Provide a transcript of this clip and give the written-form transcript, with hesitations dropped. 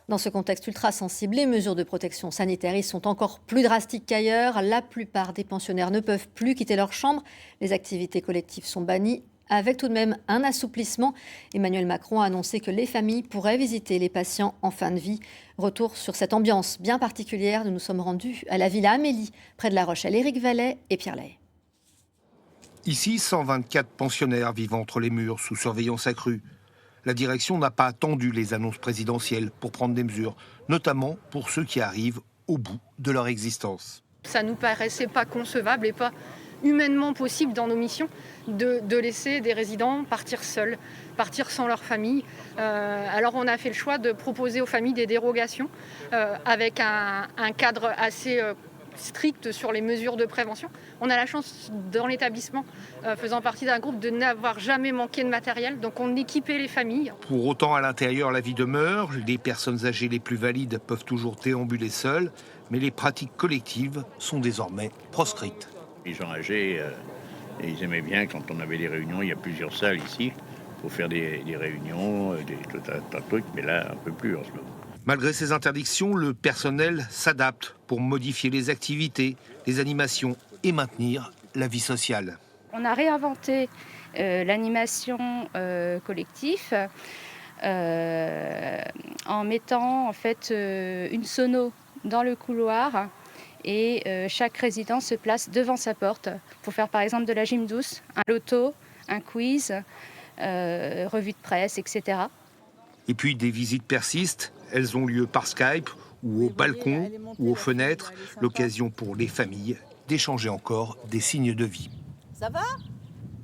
Dans ce contexte ultra sensible, les mesures de protection sanitaire y sont encore plus drastiques qu'ailleurs. La plupart des pensionnaires ne peuvent plus quitter leur chambre. Les activités collectives sont bannies, avec tout de même un assouplissement. Emmanuel Macron a annoncé que les familles pourraient visiter les patients en fin de vie. Retour sur cette ambiance bien particulière, nous nous sommes rendus à la Villa Amélie, près de La Rochelle. Éric Vallet et Pierre Lay. Ici, 124 pensionnaires vivent entre les murs sous surveillance accrue. La direction n'a pas attendu les annonces présidentielles pour prendre des mesures, notamment pour ceux qui arrivent au bout de leur existence. Ça nous paraissait pas concevable et pas humainement possible dans nos missions de laisser des résidents partir seuls, partir sans leur famille. Alors on a fait le choix de proposer aux familles des dérogations avec un cadre assez strict sur les mesures de prévention. On a la chance dans l'établissement, faisant partie d'un groupe, de n'avoir jamais manqué de matériel, donc on équipait les familles. Pour autant, à l'intérieur, la vie demeure. Les personnes âgées les plus valides peuvent toujours déambuler seules, mais les pratiques collectives sont désormais proscrites. Les gens âgés, ils aimaient bien quand on avait des réunions, il y a plusieurs salles ici, pour faire des réunions, tout un tas de trucs, mais là, on ne peut plus en ce moment. Malgré ces interdictions, le personnel s'adapte pour modifier les activités, les animations et maintenir la vie sociale. On a réinventé l'animation collective en mettant en fait une sono dans le couloir et chaque résident se place devant sa porte pour faire par exemple de la gym douce, un loto, un quiz, revue de presse, etc. Et puis des visites persistent. Elles ont lieu par Skype ou au balcon ou aux fenêtres. L'occasion pour les familles d'échanger encore des signes de vie. Ça va ?